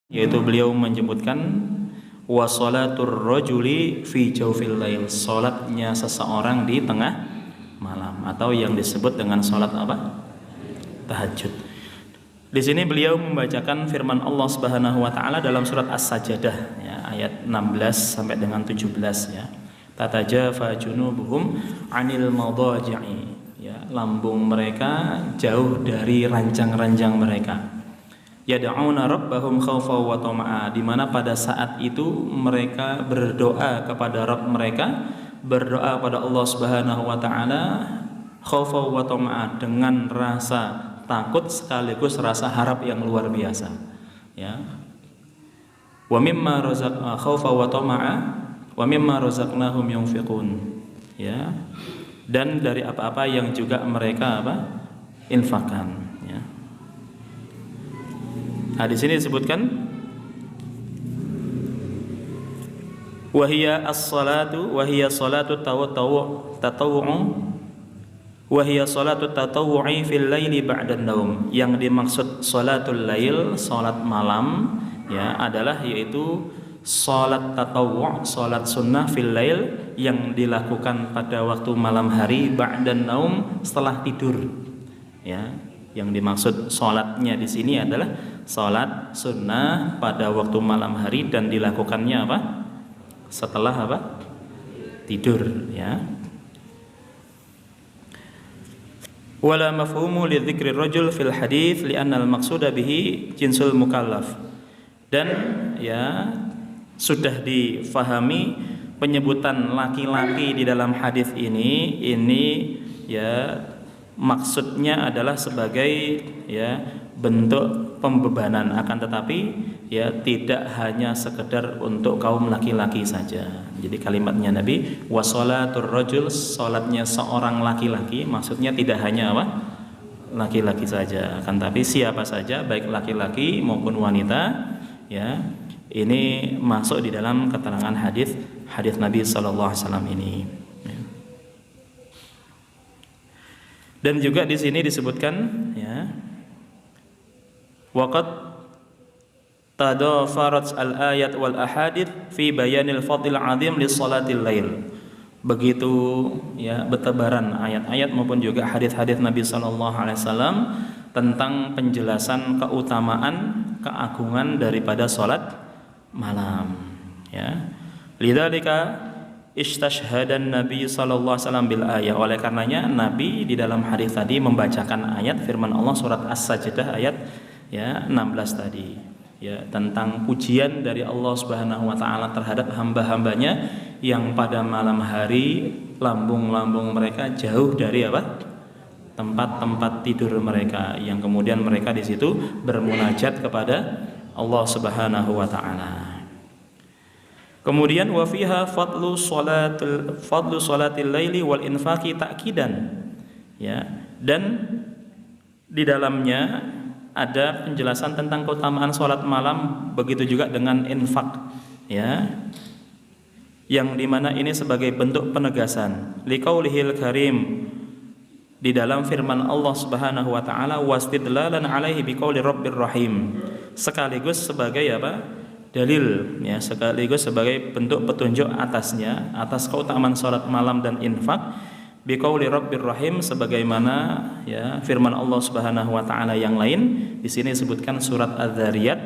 yaitu beliau menyebutkan wa sholatur rajuli fi jawfil lail, salatnya seseorang di tengah malam, atau yang disebut dengan salat apa? Tahajud. Di sini beliau membacakan firman Allah Subhanahu wa taala dalam surat As-Sajdah ya, ayat 16 sampai dengan 17 ya. Tatajafa junubuhum 'anil madaji'i, ya, lambung mereka jauh dari ranjang-ranjang mereka. Yad'una rabbahum khaufa wa tama'a, di mana pada saat itu mereka berdoa kepada Rabb mereka, berdoa pada Allah Subhanahu wa taala khaufa wa tama'a, dengan rasa takut sekaligus rasa harap yang luar biasa ya. Wa mimma razaqna khaufa wa tama'a wa mimma razaqnahum yunfiqun, ya, dan dari apa-apa yang juga mereka infakkan. Nah, di sini disebutkan wahiya as-salatu wahiya salatu tatawwu'i fil laili ba'da naum. Yang dimaksud salatul lail, salat malam ya, adalah yaitu salat tatawwu', salat sunnah fil lail, yang dilakukan pada waktu malam hari ba'da naum, setelah tidur ya. Yang dimaksud salatnya di sini adalah salat sunnah pada waktu malam hari dan dilakukannya setelah tidur ya. Wala mafhumu li dzikri rajul fil hadits li'anna al-maqsuda bihi jinsul mukallaf. Dan ya, sudah difahami penyebutan laki-laki di dalam hadis ini ya, maksudnya adalah sebagai ya bentuk pembebanan, akan tetapi ya tidak hanya sekedar untuk kaum laki-laki saja. Jadi kalimatnya Nabi wasolatur rajul, salatnya seorang laki-laki, maksudnya tidak hanya laki-laki saja, akan tapi siapa saja baik laki-laki maupun wanita ya, ini masuk di dalam keterangan hadis Nabi sallallahu alaihi wasallam ini. Dan juga di sini disebutkan ya, waqad tadafarat al-ayat wal ahadits fi bayanil fadil azim li salatil lail. Begitu ya bertebaran ayat-ayat maupun juga hadis-hadis Nabi sallallahu alaihi wasallam tentang penjelasan keutamaan, keagungan daripada salat malam ya. Lidzalika istashhadan Nabi sallallahu alaihi wasallam bil ayat. Oleh karenanya Nabi di dalam hadis tadi membacakan ayat firman Allah surat As-Sajdah ayat ya 16 tadi ya, tentang pujian dari Allah Subhanahu wa taala terhadap hamba-hambanya yang pada malam hari lambung-lambung mereka jauh dari tempat-tempat tidur mereka, yang kemudian mereka di situ bermunajat kepada Allah Subhanahu wa taala. Kemudian wa fiha fadlu salatil laili wal infaqi ta'kidan ya, dan di dalamnya ada penjelasan tentang keutamaan salat malam, begitu juga dengan infak ya, yang dimana ini sebagai bentuk penegasan liqaulihil karim, di dalam firman Allah Subhanahu wa taala wastidlalan alaihi biqauli rabbir rahim, sekaligus sebagai dalil ya, sekaligus sebagai bentuk petunjuk atasnya, atas keutamaan salat malam dan infak, biqauli rabbir rahim, sebagaimana ya firman Allah Subhanahu wa taala yang lain. Di sini disebutkan surat Az-Zariyat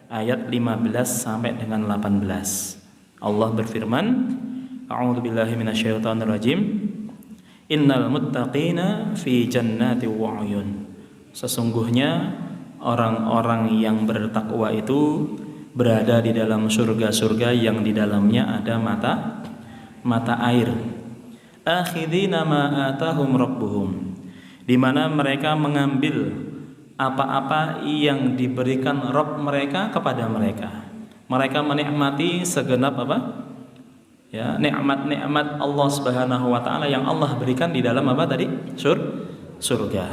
ayat 15 sampai dengan 18. Allah berfirman, a'udzubillahi minasyaitonir rajim, innal muttaqina fi jannati wa 'uyun. Sesungguhnya orang-orang yang bertakwa itu berada di dalam surga-surga yang di dalamnya ada mata air. Akhidina ma atahum rabbuhum, di mana mereka mengambil apa-apa yang diberikan Rabb mereka kepada mereka. Mereka menikmati segenap ya, nikmat-nikmat Allah Subhanahu wa taala yang Allah berikan di dalam surga.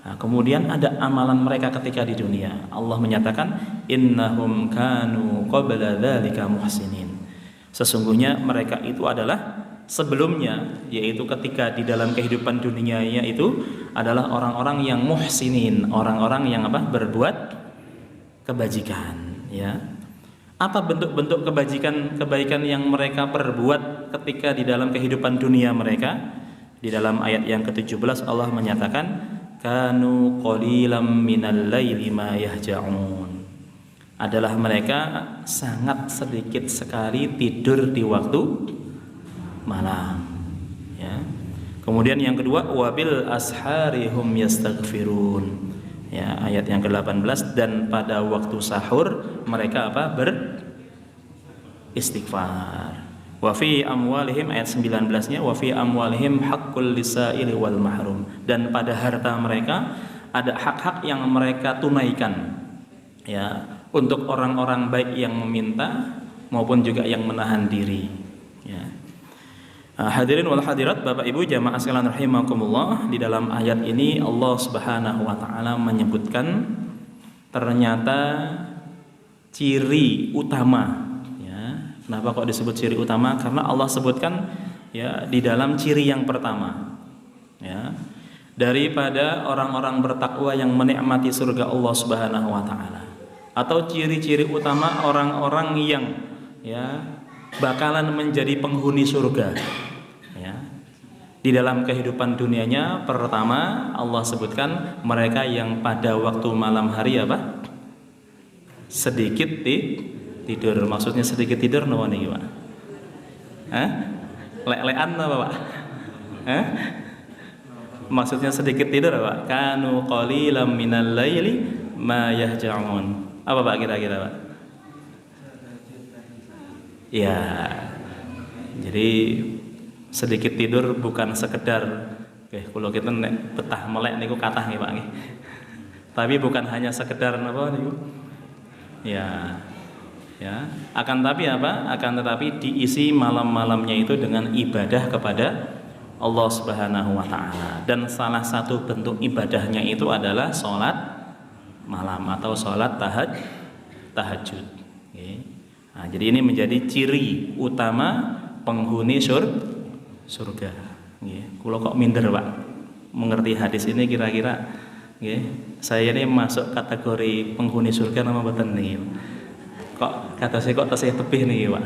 Nah, kemudian ada amalan mereka ketika di dunia. Allah menyatakan innahum kanu qabla dzalika muhsinin. Sesungguhnya mereka itu adalah sebelumnya, yaitu ketika di dalam kehidupan dunianya itu adalah orang-orang yang muhsinin, orang-orang yang berbuat kebajikan Ya. Apa bentuk-bentuk kebaikan yang mereka perbuat ketika di dalam kehidupan dunia mereka? Di dalam ayat yang ke-17 Allah menyatakan kanu qalilam minal laili ma yahja'un. Adalah mereka sangat sedikit sekali tidur di waktu malam. Ya. Kemudian yang kedua wabil asharihum yastaghfirun. Ya, ayat yang ke-18 dan pada waktu sahur mereka apa? Beristighfar. Wa fi amwalihim ayat 19-nya wa fi amwalihim haqqul lisaili wal mahrum, dan pada harta mereka ada hak-hak yang mereka tunaikan ya untuk orang-orang baik yang meminta maupun juga yang menahan diri ya. Hadirin wal hadirat, Bapak Ibu jamaah sekalian rahimakumullah, di dalam ayat ini Allah Subhanahu wa taala menyebutkan ternyata ciri utama ya. Kenapa kok disebut ciri utama? Karena Allah sebutkan ya di dalam ciri yang pertama ya, daripada orang-orang bertakwa yang menikmati surga Allah Subhanahu wa taala, atau ciri-ciri utama orang-orang yang ya bakalan menjadi penghuni surga ya. Di dalam kehidupan dunianya pertama Allah sebutkan mereka yang pada waktu malam hari apa? Sedikit tidur. Maksudnya sedikit tidur no nih gimana? Lek-lekan apa Pak? Maksudnya sedikit tidur apa? Kanu qalilam minal laili ma yahja'un. Apa Pak kira-kira Pak? Ya, jadi sedikit tidur bukan sekedar kalau kita nek betah melek niku kathah nggih Pak nggih. Tapi bukan hanya sekedar napa niku. Ya. Ya, akan tetapi diisi malam-malamnya itu dengan ibadah kepada Allah Subhanahu wa taala. Dan salah satu bentuk ibadahnya itu adalah salat malam atau salat tahajud. Okay. Nah, jadi ini menjadi ciri utama penghuni surga. Kalau kok minder Pak mengerti hadis ini kira-kira saya ini masuk kategori penghuni surga nama mboten nih. Kok kata saya kok tasih tebih nih Pak.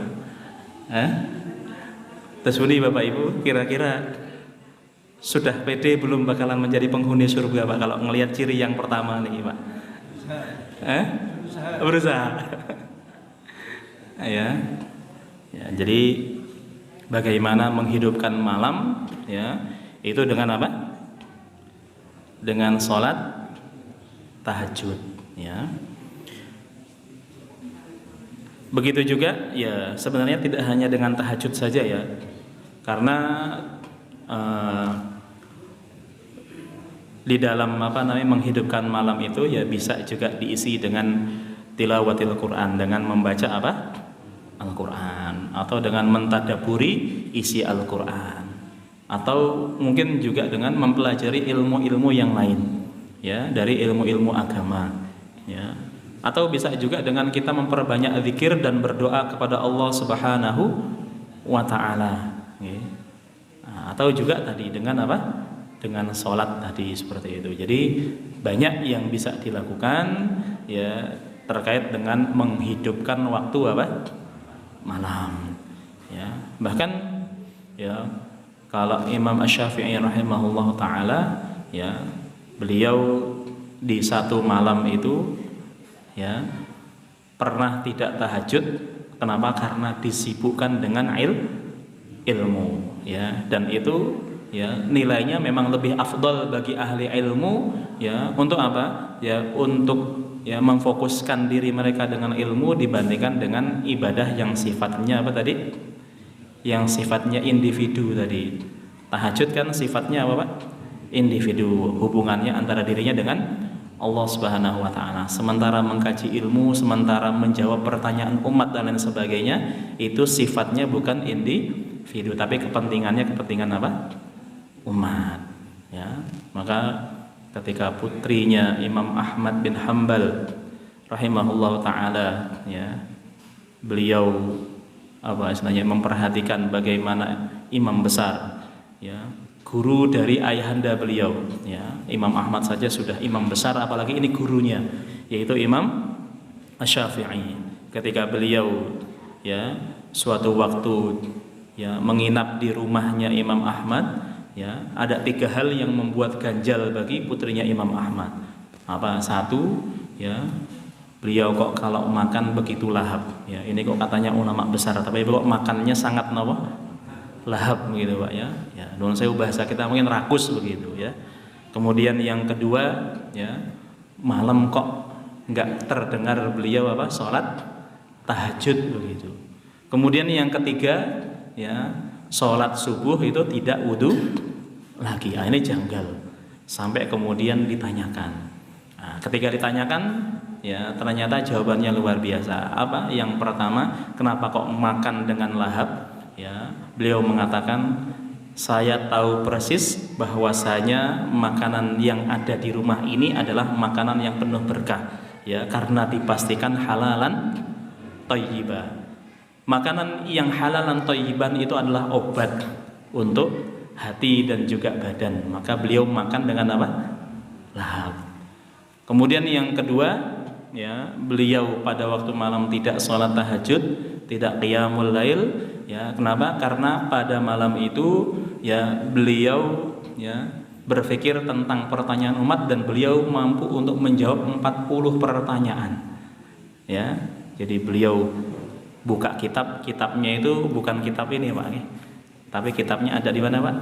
Terus ini Bapak Ibu kira-kira sudah pede belum bakalan menjadi penghuni surga Pak kalau ngelihat ciri yang pertama nih Pak? Berusaha. Ya, jadi bagaimana menghidupkan malam ya itu dengan apa? Dengan sholat tahajud ya. Begitu juga ya sebenarnya tidak hanya dengan tahajud saja ya, karena di dalam menghidupkan malam itu ya bisa juga diisi dengan tilawatil Quran, dengan membaca apa? Al-Quran, atau dengan mentadaburi isi Al-Quran, atau mungkin juga dengan mempelajari ilmu-ilmu yang lain ya dari ilmu-ilmu agama ya, atau bisa juga dengan kita memperbanyak zikir dan berdoa kepada Allah Subhanahu wa taala ya. Atau juga tadi dengan apa? Dengan sholat tadi seperti itu. Jadi banyak yang bisa dilakukan ya terkait dengan menghidupkan waktu apa? Malam ya. Bahkan ya kalau Imam Asy-Syafi'i rahimahullah taala ya, beliau di satu malam itu ya pernah tidak tahajud. Kenapa? Karena disibukkan dengan ilmu ya, dan itu ya nilainya memang lebih afdal bagi ahli ilmu ya untuk apa? Ya untuk ya memfokuskan diri mereka dengan ilmu dibandingkan dengan ibadah yang sifatnya apa tadi? Yang sifatnya individu tadi. Tahajud kan sifatnya apa Pak? Individu, hubungannya antara dirinya dengan Allah Subhanahu wa taala. Sementara mengkaji ilmu, sementara menjawab pertanyaan umat dan lain sebagainya, itu sifatnya bukan individu, tapi kepentingannya kepentingan apa? Umat. Ya. Maka ketika putrinya Imam Ahmad bin Hanbal rahimahullah taala ya, beliau istilahnya memperhatikan bagaimana imam besar ya, guru dari ayahanda beliau ya, Imam Ahmad saja sudah imam besar, apalagi ini gurunya yaitu Imam Asy-Syafi'i ketika beliau ya suatu waktu ya menginap di rumahnya Imam Ahmad, ya ada 3 hal yang membuat ganjal bagi putrinya Imam Ahmad. Apa? Satu, ya beliau kok kalau makan begitu lahap, ya ini kok katanya ulama besar tapi kok makannya sangat lahap begitu Pak ya. Ya, nuwun sewu bahasa kita mungkin rakus begitu ya. Kemudian yang kedua, ya malam kok nggak terdengar beliau sholat tahajud begitu. Kemudian yang ketiga, ya sholat subuh itu tidak wudu lagi. Ini janggal. Sampai kemudian ditanyakan. Nah, ketika ditanyakan, ya ternyata jawabannya luar biasa. Apa? Yang pertama, kenapa kok makan dengan lahap? Ya, beliau mengatakan, saya tahu persis bahwasanya makanan yang ada di rumah ini adalah makanan yang penuh berkah, ya karena dipastikan halalan thayyibah. Makanan yang halalan thayyiban itu adalah obat untuk hati dan juga badan. Maka beliau makan dengan apa? Lahap. Kemudian yang kedua, ya beliau pada waktu malam tidak sholat tahajud, tidak qiyamul lail. Ya kenapa? Karena pada malam itu ya beliau ya berpikir tentang pertanyaan umat dan beliau mampu untuk menjawab 40 pertanyaan. Ya, jadi beliau buka kitabnya itu bukan kitab ini Pak, tapi kitabnya ada di mana Pak?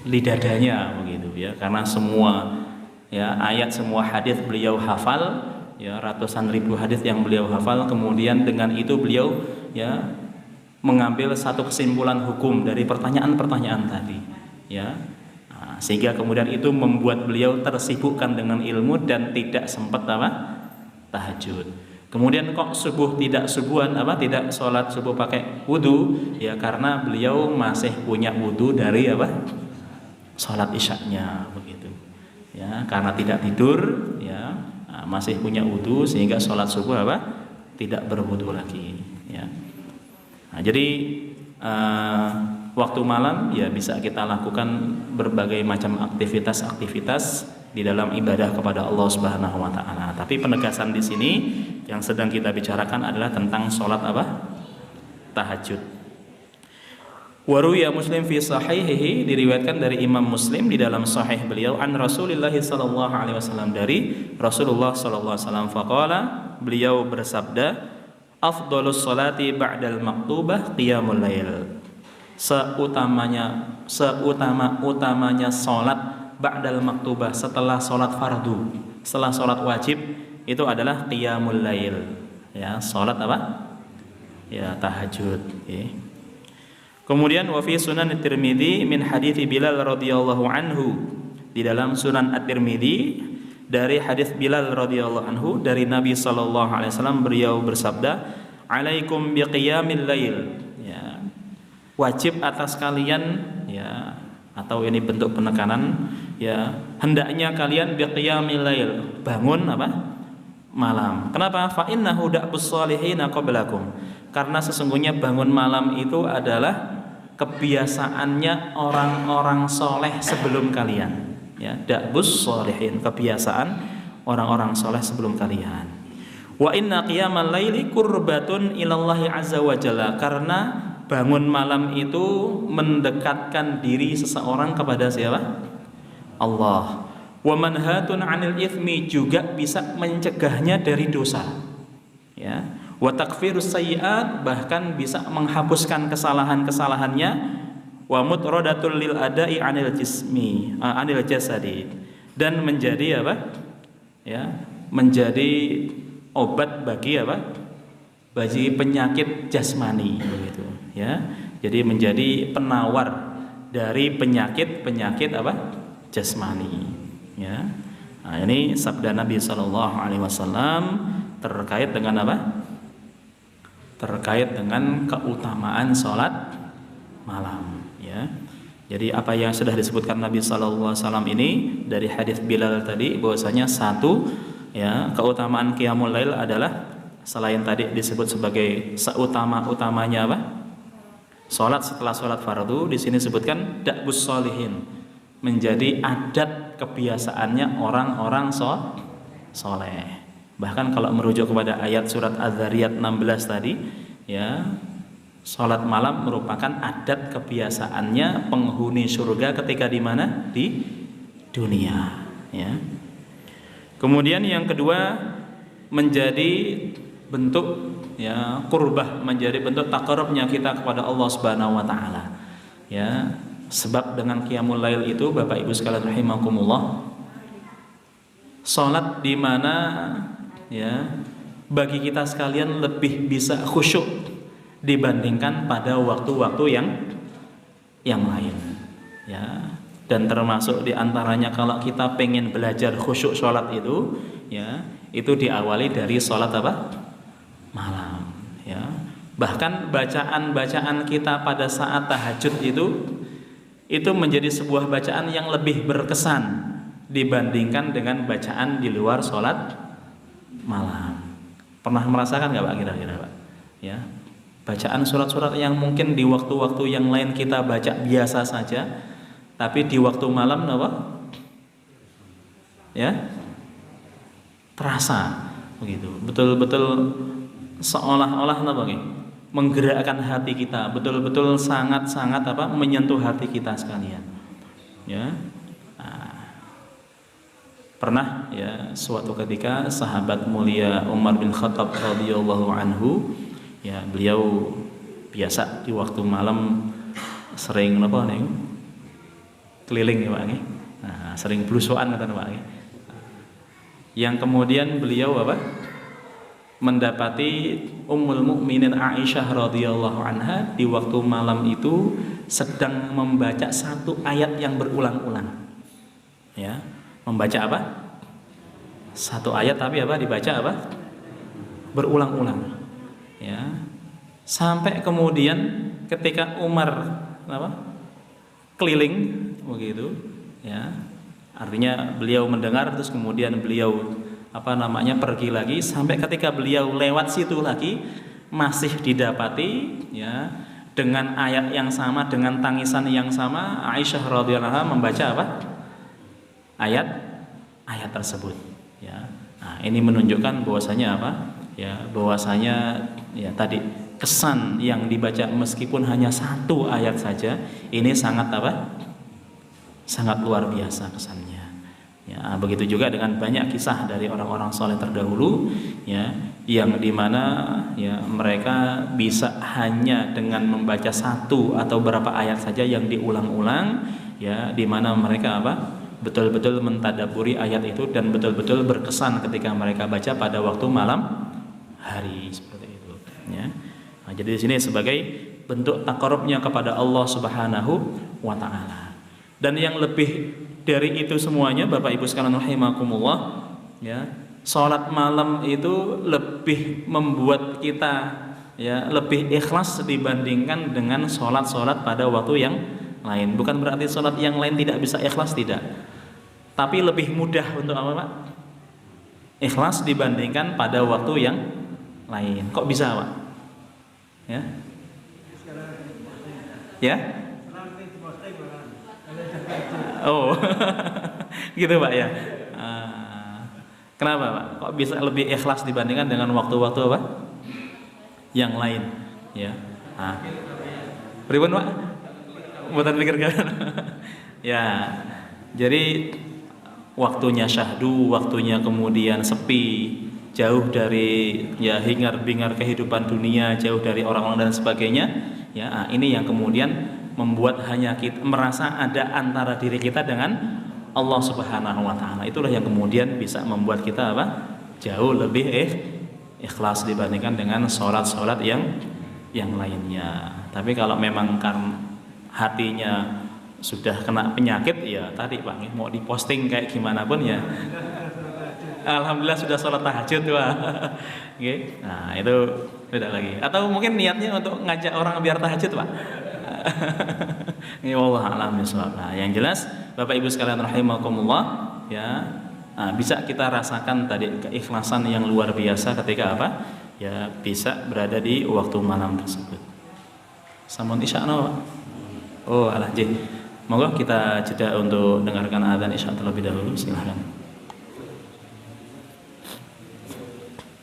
Di dadanya begitu ya, karena semua ya ayat, semua hadis beliau hafal, ya ratusan ribu hadis yang beliau hafal. Kemudian dengan itu beliau ya mengambil satu kesimpulan hukum dari pertanyaan-pertanyaan tadi, ya. Sehingga kemudian itu membuat beliau tersibukkan dengan ilmu dan tidak sempat tahajud. Kemudian kok subuh tidak subuhan, tidak sholat subuh pakai wudu, ya karena beliau masih punya wudu dari sholat isyaknya begitu, ya karena tidak tidur, ya masih punya wudu sehingga sholat subuh tidak berwudu lagi, ya. Nah, jadi waktu malam ya bisa kita lakukan berbagai macam aktivitas di dalam ibadah kepada Allah Subhanahu wa taala. Tapi penegasan di sini yang sedang kita bicarakan adalah tentang sholat tahajud. Waruya Muslim fi sahihihi, diriwayatkan dari Imam Muslim di dalam sahih beliau an Rasulullah sallallahu alaihi wasallam, dari Rasulullah sallallahu alaihi wasallam, faqala, beliau bersabda, afdhalus salati ba'dal maktubah qiyamul lail. Seutama-utamanya salat ba'dal maktubah, setelah salat fardu, setelah salat wajib itu adalah qiyamul lail. Ya, salat ya tahajud, okay. Kemudian wa fi Sunan At-Tirmidzi min hadits Bilal radhiyallahu anhu, di dalam Sunan At-Tirmidzi dari hadis Bilal radhiyallahu anhu dari Nabi sallallahu alaihi wasallam, beliau bersabda, alaikum biqiyamil lail, ya wajib atas kalian, ya atau ini bentuk penekanan, ya hendaknya kalian biqiyamil lail, bangun malam. Kenapa? Fa innahu da'bus salihina qablakum, karena sesungguhnya bangun malam itu adalah kebiasaannya orang-orang soleh sebelum kalian. Ya, da'bus sholihin, kebiasaan orang-orang soleh sebelum kalian. Wa inna qiyamal laili qurbatun ilallahi azza wa jalla, karena bangun malam itu mendekatkan diri seseorang kepada siapa? Allah. Wa manhatun 'anil itsmi, juga bisa mencegahnya dari dosa. Ya. Wa takfirus sayyi'at, bahkan bisa menghapuskan kesalahan-kesalahannya. Wa mutradatul lil ada'i 'anil jismi, 'anil jasadi, dan menjadi ya, menjadi obat bagi bagi penyakit jasmani begitu, ya. Jadi menjadi penawar dari penyakit-penyakit jasmani, ya. Nah, ini sabda Nabi sallallahu alaihi wasallam terkait dengan terkait dengan keutamaan salat malam, ya. Jadi apa yang sudah disebutkan Nabi sallallahu alaihi wasallam ini dari hadis Bilal tadi, bahwasanya satu, ya keutamaan qiyamul lail adalah selain tadi disebut sebagai seutama-utamanya salat setelah salat fardu, di sini disebutkan da'bus sholihin, menjadi adat kebiasaannya orang-orang soleh. Bahkan kalau merujuk kepada ayat surat Az-Zariyat 16 tadi, ya, salat malam merupakan adat kebiasaannya penghuni surga ketika di mana? Di dunia, ya. Kemudian yang kedua, menjadi bentuk, ya, qurbah, menjadi bentuk taqarrubnya kita kepada Allah Subhanahu wa taala. Ya, sebab dengan qiyamul lail itu Bapak Ibu sekalian rahimakumullah, salat di mana, ya, bagi kita sekalian lebih bisa khusyuk dibandingkan pada waktu-waktu yang lain, ya. Dan termasuk diantaranya kalau kita pengen belajar khusyuk sholat itu, ya, itu diawali dari sholat apa? Malam, ya. Bahkan bacaan-bacaan kita pada saat tahajud itu menjadi sebuah bacaan yang lebih berkesan dibandingkan dengan bacaan di luar sholat malam. Pernah merasakan nggak Pak kira-kira Pak? Ya, bacaan surat-surat yang mungkin di waktu-waktu yang lain kita baca biasa saja, tapi di waktu malam apa? Ya, terasa begitu. Betul-betul seolah-olah apa? Menggerakkan hati kita, betul-betul sangat-sangat apa? Menyentuh hati kita sekalian. Ya. Nah, pernah, ya, suatu ketika sahabat mulia Umar bin Khattab radhiyallahu anhu, ya, beliau biasa di waktu malam sering apa nih? Keliling ya Pak nih. Nah, sering blusukan kata Pak nih. Yang kemudian beliau apa? Mendapati Ummul Mukminin Aisyah radhiyallahu anha di waktu malam itu sedang membaca satu ayat yang berulang-ulang. Ya, membaca apa? Satu ayat tapi apa? Dibaca apa? Berulang-ulang. Ya. Sampai kemudian ketika Umar apa? Keliling begitu, ya. Artinya beliau mendengar terus kemudian beliau pergi lagi, sampai ketika beliau lewat situ lagi masih didapati, ya, dengan ayat yang sama, dengan tangisan yang sama, Aisyah radhiyallahu anha membaca apa? Ayat tersebut, ya. Nah, ini menunjukkan bahwasanya apa? Ya, bahwasanya, ya, tadi kesan yang dibaca meskipun hanya satu ayat saja ini sangat apa? Sangat luar biasa kesannya. Ya, begitu juga dengan banyak kisah dari orang-orang soleh terdahulu, ya, yang dimana, ya, mereka bisa hanya dengan membaca satu atau berapa ayat saja yang diulang-ulang, ya, dimana mereka apa? Betul-betul mentadaburi ayat itu dan betul-betul berkesan ketika mereka baca pada waktu malam hari seperti itu, ya. Nah, jadi di sini sebagai bentuk taqarrubnya kepada Allah Subhanahu wa taala. Dan yang lebih dari itu semuanya Bapak Ibu sekalian rahimakumullah, ya, salat malam itu lebih membuat kita, ya, lebih ikhlas dibandingkan dengan salat-salat pada waktu yang lain. Bukan berarti salat yang lain tidak bisa ikhlas, tidak. Tapi lebih mudah untuk apa, Pak? Ikhlas dibandingkan pada waktu yang lain. Kok bisa, Pak? Ya. Ya? Oh, gitu Pak ya. Kenapa Pak? Kok bisa lebih ikhlas dibandingkan dengan waktu-waktu apa? Yang lain, ya. Pripun Pak? Buatan pikir kan? Ya, jadi waktunya syahdu, waktunya kemudian sepi, jauh dari, ya, hingar-bingar kehidupan dunia, jauh dari orang-orang dan sebagainya. Ya, ini yang kemudian membuat hanya kita merasa ada antara diri kita dengan Allah Subhanahu wa taala. Itulah yang kemudian bisa membuat kita apa? Jauh lebih ikhlas dibandingkan dengan sholat-sholat yang lainnya. Tapi kalau memang karena hatinya sudah kena penyakit, ya tadi Pak, mau diposting kayak gimana pun, ya, alhamdulillah sudah sholat tahajud, Pak. Okay. Nah, itu beda lagi. Atau mungkin niatnya untuk ngajak orang biar tahajud, Pak. Allah alam bisawab. Nah, yang jelas Bapak Ibu sekalian rahimakumullah, ya, bisa kita rasakan tadi keikhlasan yang luar biasa ketika apa? Ya, bisa berada di waktu malam tersebut. Sampun isya Pak. Oh, alah jih. Monggo kita jeda untuk dengarkan adzan isya terlebih dahulu, silahkan.